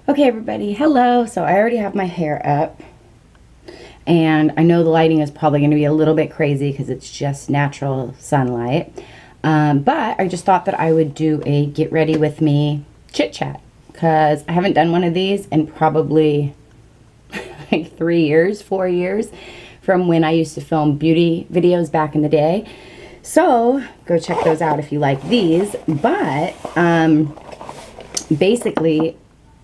Okay, everybody, hello. So I already have my hair up, and I know the lighting is probably going to be a little bit crazy because it's just natural sunlight. But I just thought that I would do a get ready with me chit chat because I haven't done one of these in probably like 3 years, 4 years from when I used to film beauty videos back in the day. So go check those out if you like these. But basically,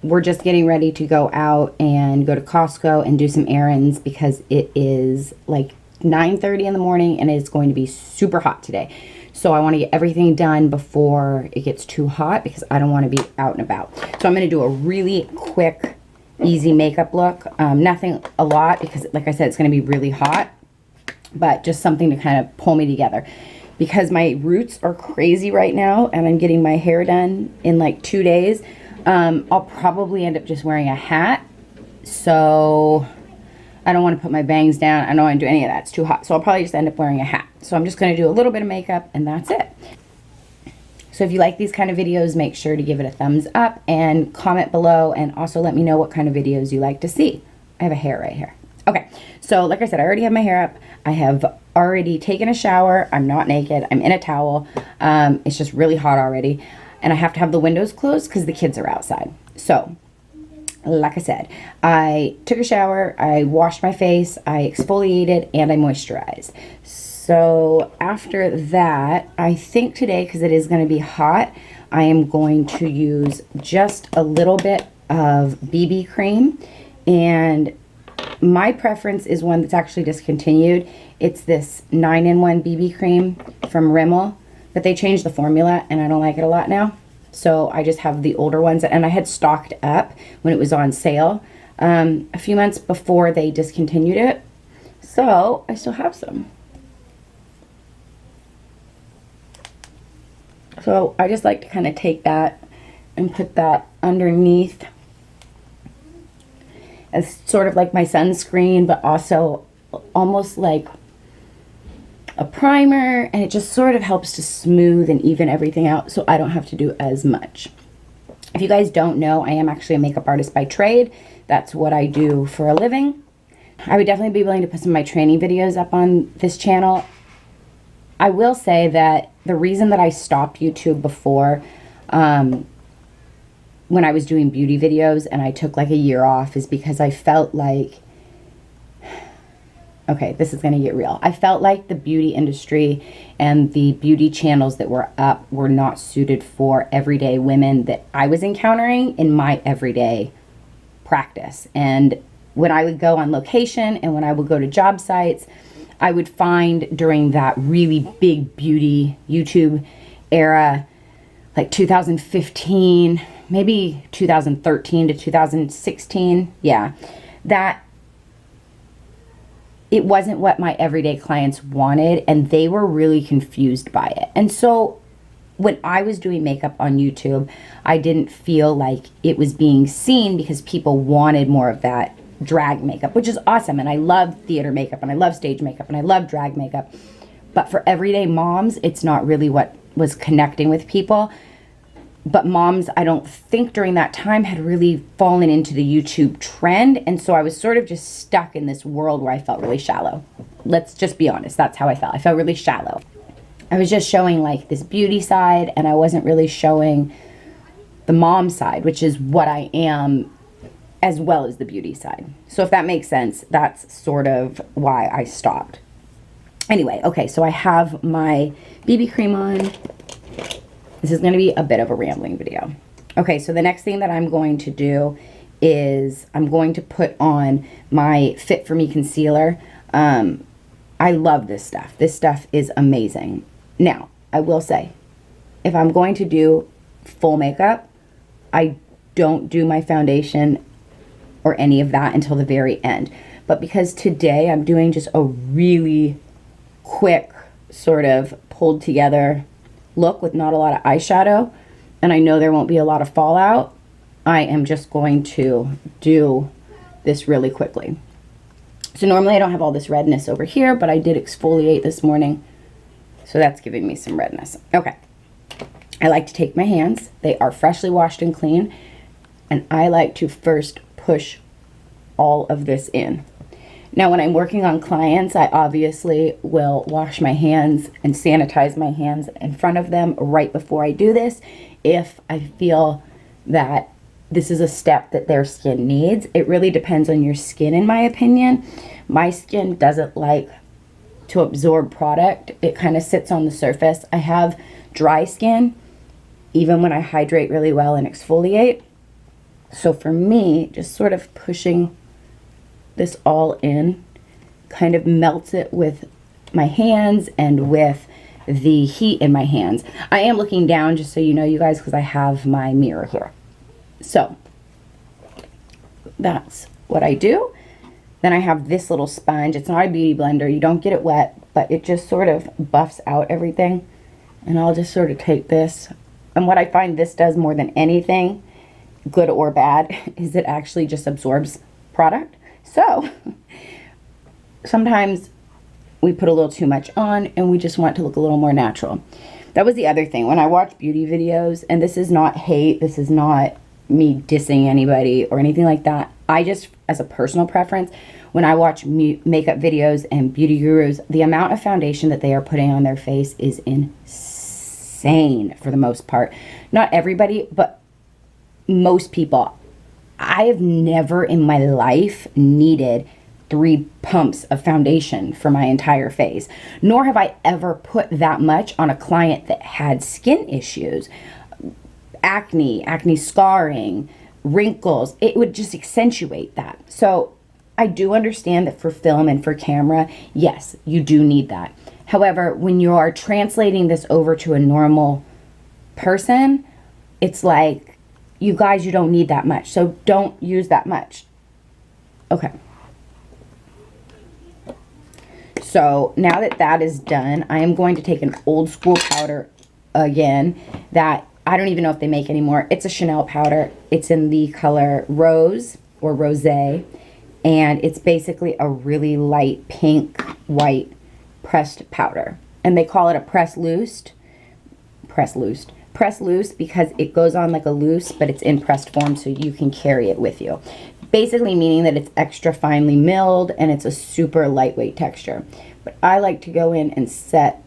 we're just getting ready to go out and go to Costco and do some errands because it is like 9:30 in the morning and it's going to be super hot today. So I want to get everything done before it gets too hot because I don't want to be out and about. So I'm going to do a really quick, easy makeup look. Nothing a lot because, like I said, it's going to be really hot, but just something to kind of pull me together. Because my roots are crazy right now and I'm getting my hair done in like 2 days, I'll probably end up just wearing a hat. So I don't want to put my bangs down. I don't want to do any of that. It's too hot. So I'll probably just end up wearing a hat. So I'm just going to do a little bit of makeup and that's it. So if you like these kind of videos, make sure to give it a thumbs up and comment below, and also let me know what kind of videos you like to see. I have a hair right here. Okay, so like I said, I already have my hair up. I have already taken a shower. I'm not naked. I'm in a towel. It's just really hot already. And I have to have the windows closed because the kids are outside. So, like I said, I took a shower. I washed my face. I exfoliated and I moisturized. So after that, I think today, because it is going to be hot, I am going to use just a little bit of BB cream. And my preference is one that's actually discontinued. It's this 9-in-1 BB cream from Rimmel, but they changed the formula and I don't like it a lot now. So I just have the older ones, and I had stocked up when it was on sale a few months before they discontinued it. So I still have some. So I just like to kind of take that and put that underneath as sort of like my sunscreen, but also almost like a primer, and it just sort of helps to smooth and even everything out so I don't have to do as much. If you guys don't know, I am actually a makeup artist by trade. That's what I do for a living. I would definitely be willing to put some of my training videos up on this channel. I will say that the reason that I stopped YouTube before, when I was doing beauty videos and I took like a year off, is because I felt like, okay, this is going to get real. I felt like the beauty industry and the beauty channels that were up were not suited for everyday women that I was encountering in my everyday practice. And when I would go on location and when I would go to job sites, I would find during that really big beauty YouTube era, like 2015, maybe 2013 to 2016, yeah, that it wasn't what my everyday clients wanted, and they were really confused by it. And so when I was doing makeup on YouTube, I didn't feel like it was being seen because people wanted more of that drag makeup, which is awesome. And I love theater makeup and I love stage makeup and I love drag makeup. But for everyday moms, it's not really what was connecting with people. But moms, I don't think during that time had really fallen into the YouTube trend. And so I was sort of just stuck in this world where I felt really shallow. Let's just be honest. That's how I felt. I felt really shallow. I was just showing like this beauty side, and I wasn't really showing the mom side, which is what I am, as well as the beauty side. So if that makes sense, that's sort of why I stopped. Anyway, okay, so I have my BB cream on. This is going to be a bit of a rambling video. Okay, so the next thing that I'm going to do is I'm going to put on my Fit For Me concealer. I love this stuff. This stuff is amazing. Now, I will say, if I'm going to do full makeup, I don't do my foundation or any of that until the very end. But because today I'm doing just a really quick sort of pulled together look with not a lot of eyeshadow, and I know there won't be a lot of fallout, I am just going to do this really quickly. So normally I don't have all this redness over here, but I did exfoliate this morning, so that's giving me some redness. Okay, I like to take my hands. They are freshly washed and clean. And I like to first push all of this in. Now, when I'm working on clients, I obviously will wash my hands and sanitize my hands in front of them right before I do this, if I feel that this is a step that their skin needs. It really depends on your skin, in my opinion. My skin doesn't like to absorb product. It kind of sits on the surface. I have dry skin, even when I hydrate really well and exfoliate. So for me, just sort of pushing this all in kind of melts it with my hands and with the heat in my hands. I am looking down, just so you know, you guys, because I have my mirror here. So that's what I do. Then I have this little sponge. It's not a beauty blender. You don't get it wet, but it just sort of buffs out everything. And I'll just sort of take this. And what I find this does more than anything, good or bad, is it actually just absorbs product. So sometimes we put a little too much on and we just want it to look a little more natural. That was the other thing. When I watch beauty videos, and this is not hate, this is not me dissing anybody or anything like that. I just, as a personal preference, when I watch makeup videos and beauty gurus, the amount of foundation that they are putting on their face is insane for the most part. Not everybody, but most people. I have never in my life needed 3 pumps of foundation for my entire face, nor have I ever put that much on a client that had skin issues, acne scarring, wrinkles. It would just accentuate that. So I do understand that for film and for camera, yes, you do need that. However, when you are translating this over to a normal person, it's like, you guys, you don't need that much. So don't use that much. Okay. So now that that is done, I am going to take an old school powder again that I don't even know if they make anymore. It's a Chanel powder. It's in the color Rose or Rosé. And it's basically a really light pink, white pressed powder. And they call it a press loose because it goes on like a loose, but it's in pressed form so you can carry it with you. Basically meaning that it's extra finely milled and it's a super lightweight texture. But I like to go in and set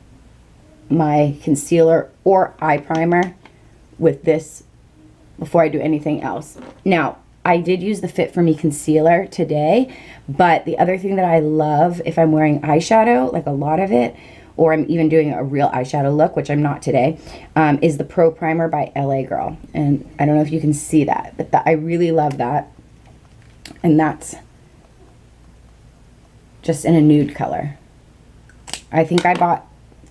my concealer or eye primer with this before I do anything else. Now, I did use the Fit For Me concealer today, but the other thing that I love if I'm wearing eyeshadow, like a lot of it, or I'm even doing a real eyeshadow look, which I'm not today, is the Pro Primer by LA Girl. And I don't know if you can see that, but I really love that. And that's just in a nude color. I think I bought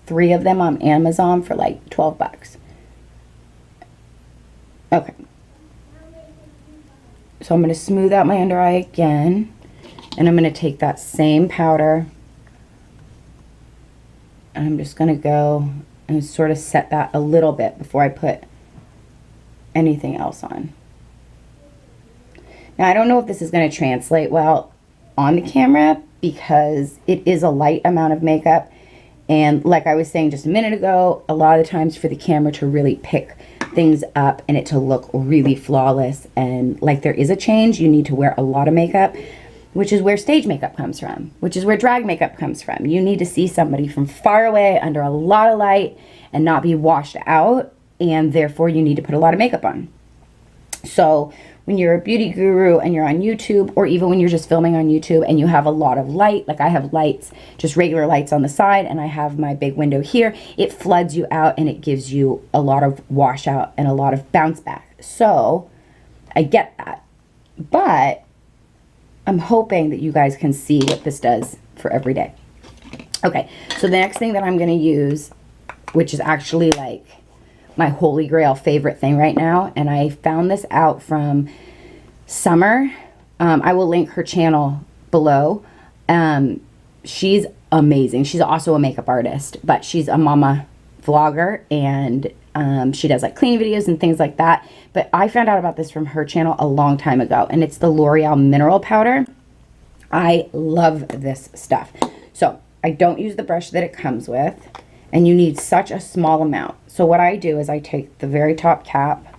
3 of them on Amazon for like 12 bucks. Okay. So I'm going to smooth out my under eye again. And I'm going to take that same powder. And I'm just going to go and sort of set that a little bit before I put anything else on. Now, I don't know if this is going to translate well on the camera because it is a light amount of makeup. And like I was saying just a minute ago, a lot of the times for the camera to really pick things up and it to look really flawless and like there is a change, you need to wear a lot of makeup, which is where stage makeup comes from, which is where drag makeup comes from. You need to see somebody from far away under a lot of light and not be washed out, and therefore you need to put a lot of makeup on. So when you're a beauty guru and you're on YouTube, or even when you're just filming on YouTube and you have a lot of light, like I have lights, just regular lights on the side, and I have my big window here, it floods you out and it gives you a lot of washout and a lot of bounce back. So I get that, but I'm hoping that you guys can see what this does for every day. Okay, so the next thing that I'm going to use, which is actually like my holy grail favorite thing right now, and I found this out from Summer. I will link her channel below. She's amazing. She's also a makeup artist, but she's a mama vlogger, and she does like cleaning videos and things like that. But I found out about this from her channel a long time ago, and it's the L'Oreal Mineral Powder. I love this stuff. So I don't use the brush that it comes with, and you need such a small amount. So what I do is I take the very top cap,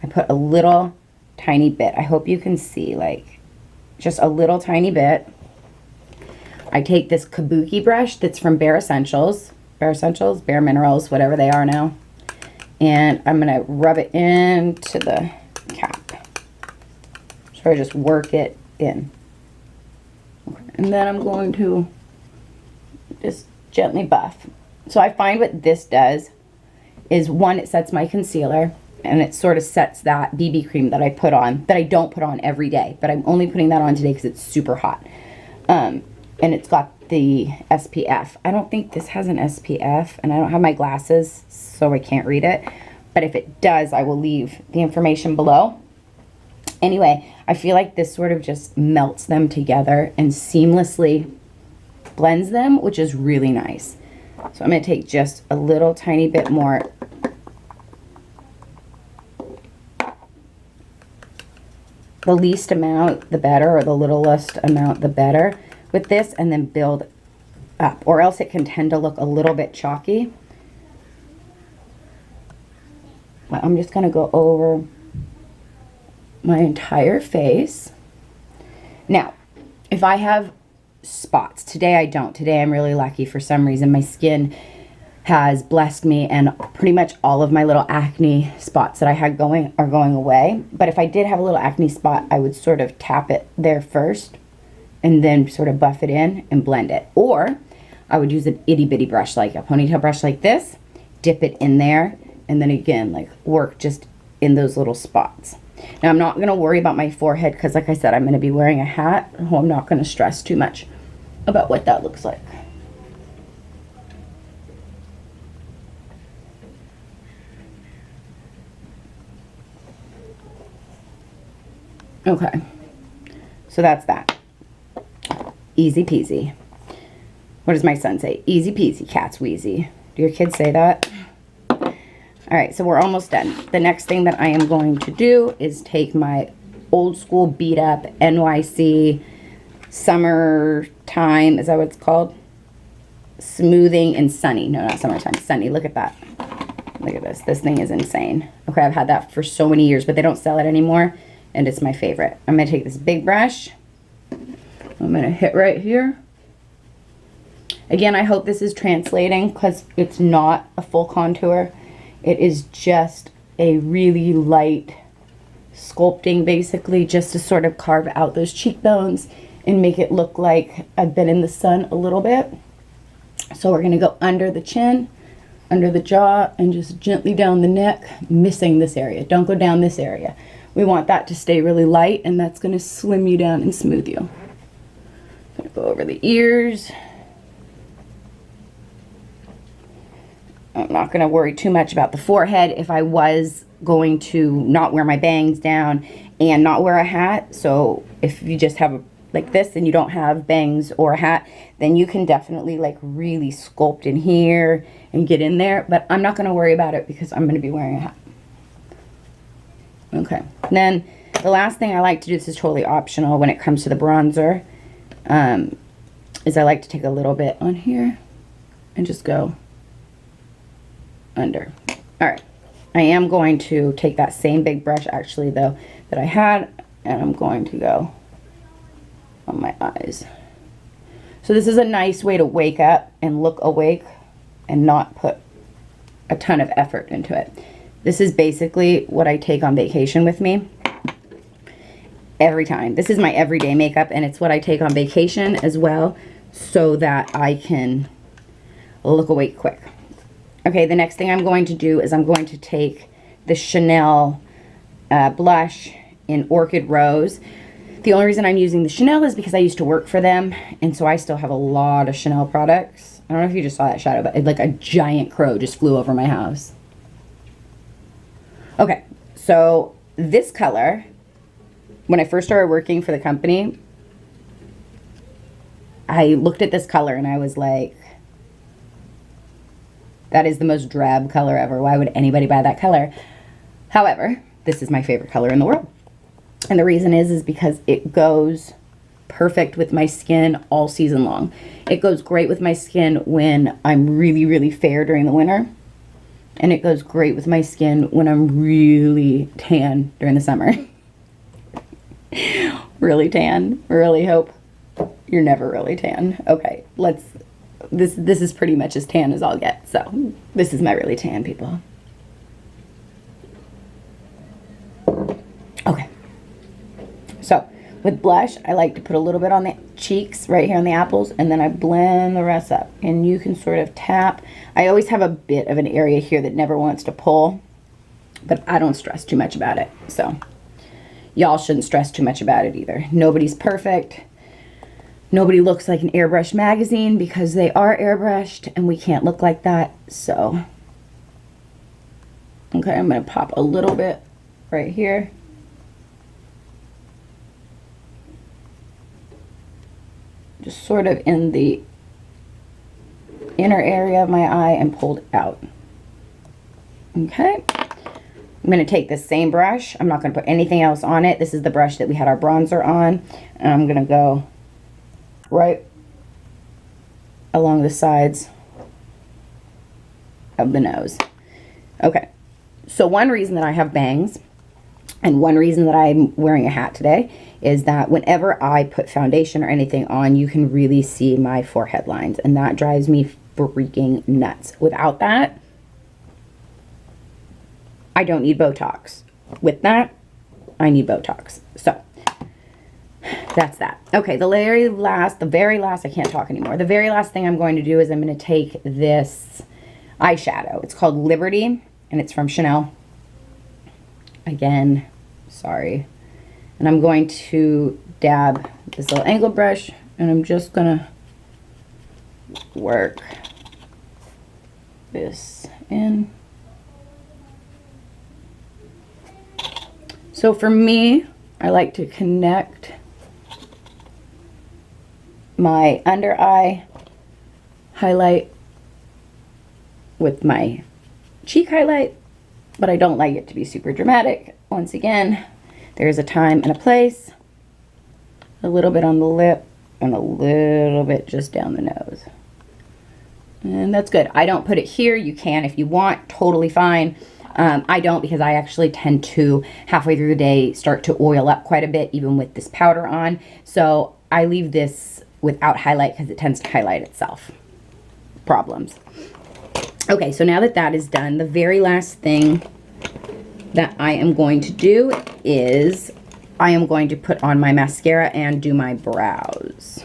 I put a little tiny bit. I hope you can see, like, just a little tiny bit. I take this kabuki brush that's from Bare Essentials, Bare Minerals, whatever they are now. And I'm going to rub it into the cap. So I just work it in. Okay. And then I'm going to just gently buff. So I find what this does is, one, it sets my concealer, and it sort of sets that BB cream that I put on, that I don't put on every day, but I'm only putting that on today because it's super hot. And it's got the SPF. I don't think this has an SPF, and I don't have my glasses, so I can't read it. But if it does, I will leave the information below. Anyway, I feel like this sort of just melts them together and seamlessly blends them, which is really nice. So I'm going to take just a little tiny bit more. The least amount, the better, or the littlest amount, the better with this, and then build up, or else it can tend to look a little bit chalky. I'm just going to go over my entire face. Now, if I have spots, today I don't. Today I'm really lucky. For some reason, my skin has blessed me, and pretty much all of my little acne spots that I had going are going away. But if I did have a little acne spot, I would sort of tap it there first and then sort of buff it in and blend it. Or I would use an itty bitty brush, like a ponytail brush like this, dip it in there, and then again, like, work just in those little spots. Now, I'm not going to worry about my forehead because, like I said, I'm going to be wearing a hat. So I'm not going to stress too much about what that looks like. Okay, so that's that. Easy peasy. What does my son say? Easy peasy, cat's wheezy. Do your kids say that? All right, so we're almost done. The next thing that I am going to do is take my old school beat up NYC summertime, is that what it's called? Smoothing and Sunny. No, not summertime, Sunny. Look at that. Look at this. This thing is insane. Okay, I've had that for so many years, but they don't sell it anymore, and it's my favorite. I'm going to take this big brush. I'm going to hit right here. Again, I hope this is translating because it's not a full contour. It is just a really light sculpting, basically, just to sort of carve out those cheekbones and make it look like I've been in the sun a little bit. So we're going to go under the chin, under the jaw, and just gently down the neck, missing this area. Don't go down this area. We want that to stay really light, and that's going to slim you down and smooth you. I'm going to go over the ears. I'm not going to worry too much about the forehead if I was going to not wear my bangs down and not wear a hat. So if you just have like this and you don't have bangs or a hat, then you can definitely like really sculpt in here and get in there. But I'm not going to worry about it because I'm going to be wearing a hat. Okay. And then the last thing I like to do, this is totally optional when it comes to the bronzer, is I like to take a little bit on here and just go under. All right, I am going to take that same big brush actually though that I had, and I'm going to go on my eyes. So this is a nice way to wake up and look awake and not put a ton of effort into it. This is basically what I take on vacation with me every time. This is my everyday makeup, and it's what I take on vacation as well so that I can look awake quick. Okay, the next thing I'm going to do is I'm going to take the Chanel blush in Orchid Rose. The only reason I'm using the Chanel is because I used to work for them, and so I still have a lot of Chanel products. I don't know if you just saw that shadow, but like a giant crow just flew over my house. Okay, so this color, when I first started working for the company, I looked at this color and I was like, that is the most drab color ever. Why would anybody buy that color? However, this is my favorite color in the world. And the reason is because it goes perfect with my skin all season long. It goes great with my skin when I'm really, really fair during the winter. And it goes great with my skin when I'm really tan during the summer. Really tan. Really hope you're never really tan. Okay, this is pretty much as tan as I'll get. So this is my really tan, people. Okay. So with blush, I like to put a little bit on the cheeks right here on the apples, and then I blend the rest up. And you can sort of tap. I always have a bit of an area here that never wants to pull, but I don't stress too much about it. So y'all shouldn't stress too much about it either. Nobody's perfect. Nobody looks like an airbrushed magazine because they are airbrushed, and we can't look like that. So, okay, I'm going to pop a little bit right here. Just sort of in the inner area of my eye and pulled out. Okay. I'm going to take this same brush. I'm not going to put anything else on it. This is the brush that we had our bronzer on. And I'm going to go right along the sides of the nose. Okay. So one reason that I have bangs and one reason that I'm wearing a hat today is that whenever I put foundation or anything on, you can really see my forehead lines, and that drives me freaking nuts. Without that, I don't need Botox. With that, I need Botox. So that's that. Okay, the very last, I can't talk anymore. The very last thing I'm going to do is I'm going to take this eyeshadow. It's called Liberty, and it's from Chanel. Again, sorry. And I'm going to dab this little angle brush, and I'm just going to work this in. So for me, I like to connect my under eye highlight with my cheek highlight, but I don't like it to be super dramatic. Once again, there's a time and a place. A little bit on the lip and a little bit just down the nose. And that's good. I don't put it here. You can if you want, totally fine. I don't, because I actually tend to, halfway through the day, start to oil up quite a bit, even with this powder on. So I leave this without highlight because it tends to highlight itself. Problems. Okay, so now that that is done, the very last thing that I am going to do is I am going to put on my mascara and do my brows.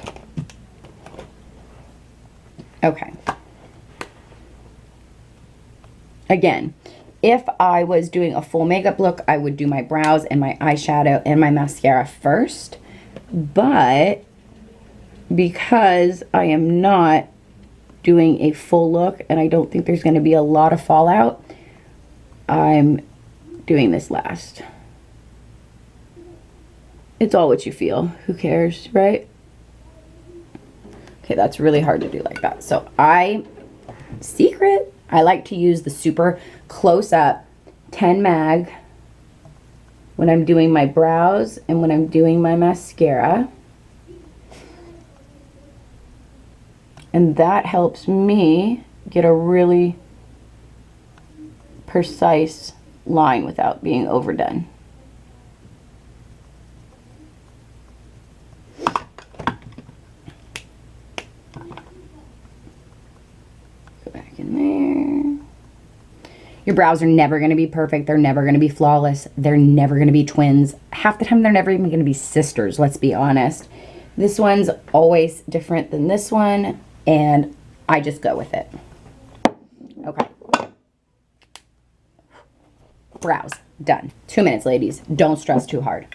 Okay. Again, if I was doing a full makeup look, I would do my brows and my eyeshadow and my mascara first. But because I am not doing a full look and I don't think there's going to be a lot of fallout, I'm doing this last. It's all what you feel. Who cares, right? Okay, that's really hard to do like that. So I like to use the super close up 10 mag when I'm doing my brows and when I'm doing my mascara. And that helps me get a really precise line without being overdone. Go back in there. Your brows are never going to be perfect. They're never going to be flawless. They're never going to be twins. Half the time they're never even going to be sisters, let's be honest. This one's always different than this one, and I just go with it. Okay. Brows, done. 2 minutes, ladies. Don't stress too hard.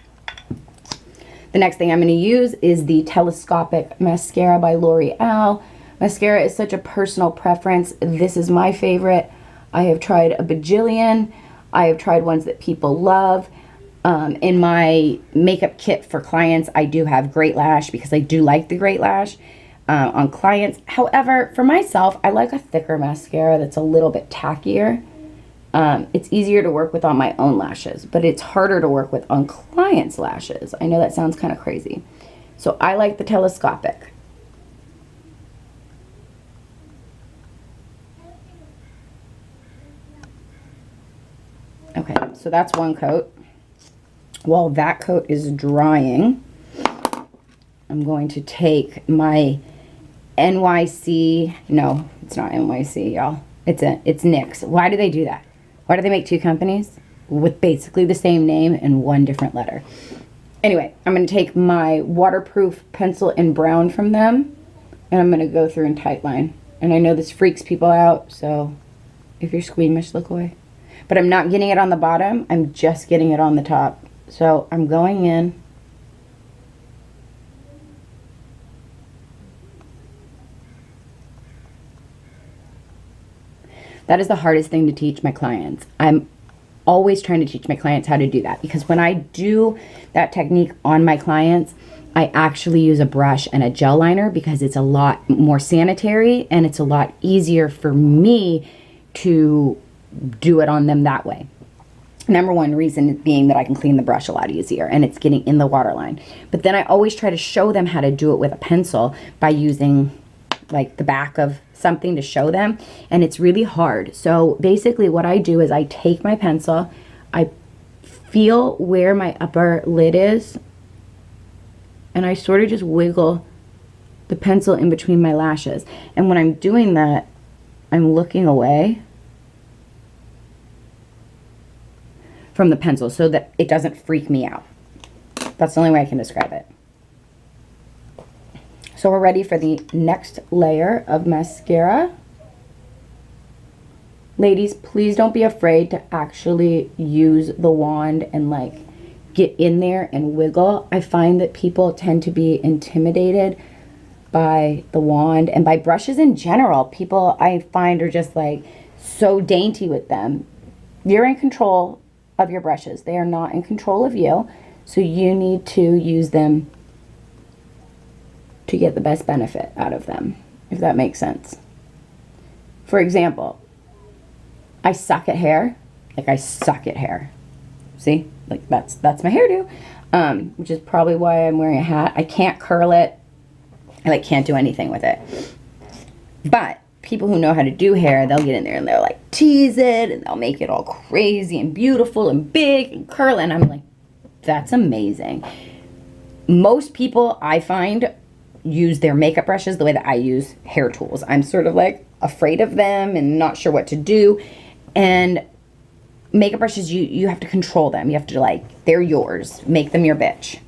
The next thing I'm going to use is the Telescopic Mascara by L'Oreal. Mascara is such a personal preference. This is my favorite. I have tried a bajillion. I have tried ones that people love. In my makeup kit for clients, I do have Great Lash because I do like the Great Lash on clients. However, for myself, I like a thicker mascara that's a little bit tackier. It's easier to work with on my own lashes, but it's harder to work with on clients' lashes. I know that sounds kind of crazy. So I like the Telescopic. Okay, so that's one coat. while that coat is drying, I'm going to take my NYC, no, it's not NYC, y'all. It's NYX. Why do they do that? Why do they make two companies with basically the same name and one different letter? Anyway, I'm going to take my waterproof pencil in brown from them, and I'm going to go through in Tightline. And I know this freaks people out, so if you're squeamish, look away. But I'm not getting it on the bottom. I'm just getting it on the top. So I'm going in. That is the hardest thing to teach my clients. I'm always trying to teach my clients how to do that, because when I do that technique on my clients, I actually use a brush and a gel liner because it's a lot more sanitary and it's a lot easier for me to do it on them that way. Number one reason being that I can clean the brush a lot easier and it's getting in the waterline. But then I always try to show them how to do it with a pencil by using like the back of something to show them, and it's really hard. So basically what I do is I take my pencil, I feel where my upper lid is, and I sort of just wiggle the pencil in between my lashes. And when I'm doing that, I'm looking away from the pencil so that it doesn't freak me out. That's the only way I can describe it. So we're ready for the next layer of mascara. Ladies, please don't be afraid to actually use the wand and like get in there and wiggle. I find that people tend to be intimidated by the wand and by brushes in general. People I find are just like so dainty with them. You're in control of your brushes. They are not in control of you. So you need to use them to get the best benefit out of them, if that makes sense. For example, I suck at hair. Like I suck at hair. See? Like that's my hairdo, which is probably why I'm wearing a hat. I can't curl it. I like can't do anything with it. But people who know how to do hair, they'll get in there and they'll like tease it and they'll make it all crazy and beautiful and big and curl. And I'm like, that's amazing. Most people I find use their makeup brushes the way that I use hair tools. I'm sort of like afraid of them and not sure what to do. And makeup brushes, you have to control them. You have to like, they're yours. Make them your bitch.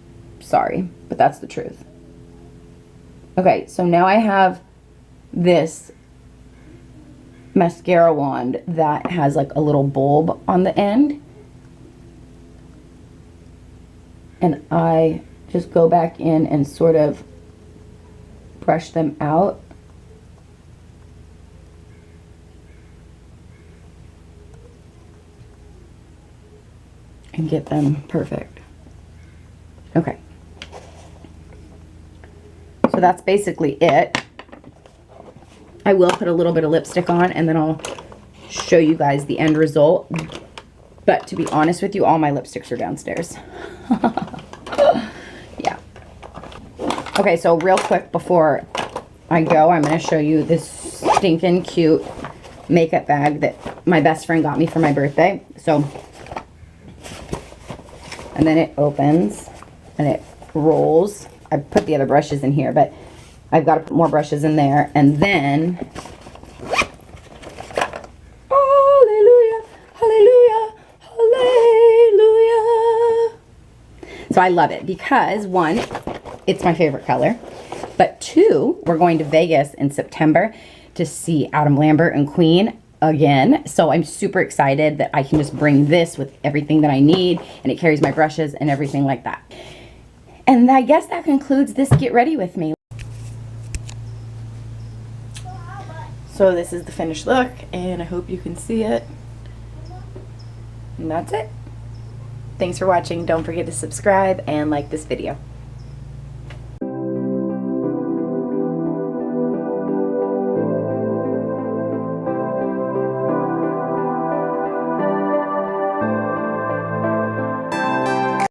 Sorry, but that's the truth. Okay, so now I have this mascara wand that has like a little bulb on the end. And I just go back in and sort of brush them out. And get them perfect. Okay. So that's basically it. I will put a little bit of lipstick on and then I'll show you guys the end result. But to be honest with you, all my lipsticks are downstairs. Yeah. Okay, so real quick before I go, I'm going to show you this stinking cute makeup bag that my best friend got me for my birthday. So, and then it opens and it rolls. I put the other brushes in here, but I've got to put more brushes in there. And then, hallelujah, hallelujah, hallelujah. So I love it because one, it's my favorite color. But two, we're going to Vegas in September to see Adam Lambert and Queen again. So I'm super excited that I can just bring this with everything that I need, and it carries my brushes and everything like that. And I guess that concludes this Get Ready With Me. So this is the finished look, and I hope you can see it. And that's it. Thanks for watching. Don't forget to subscribe and like this video.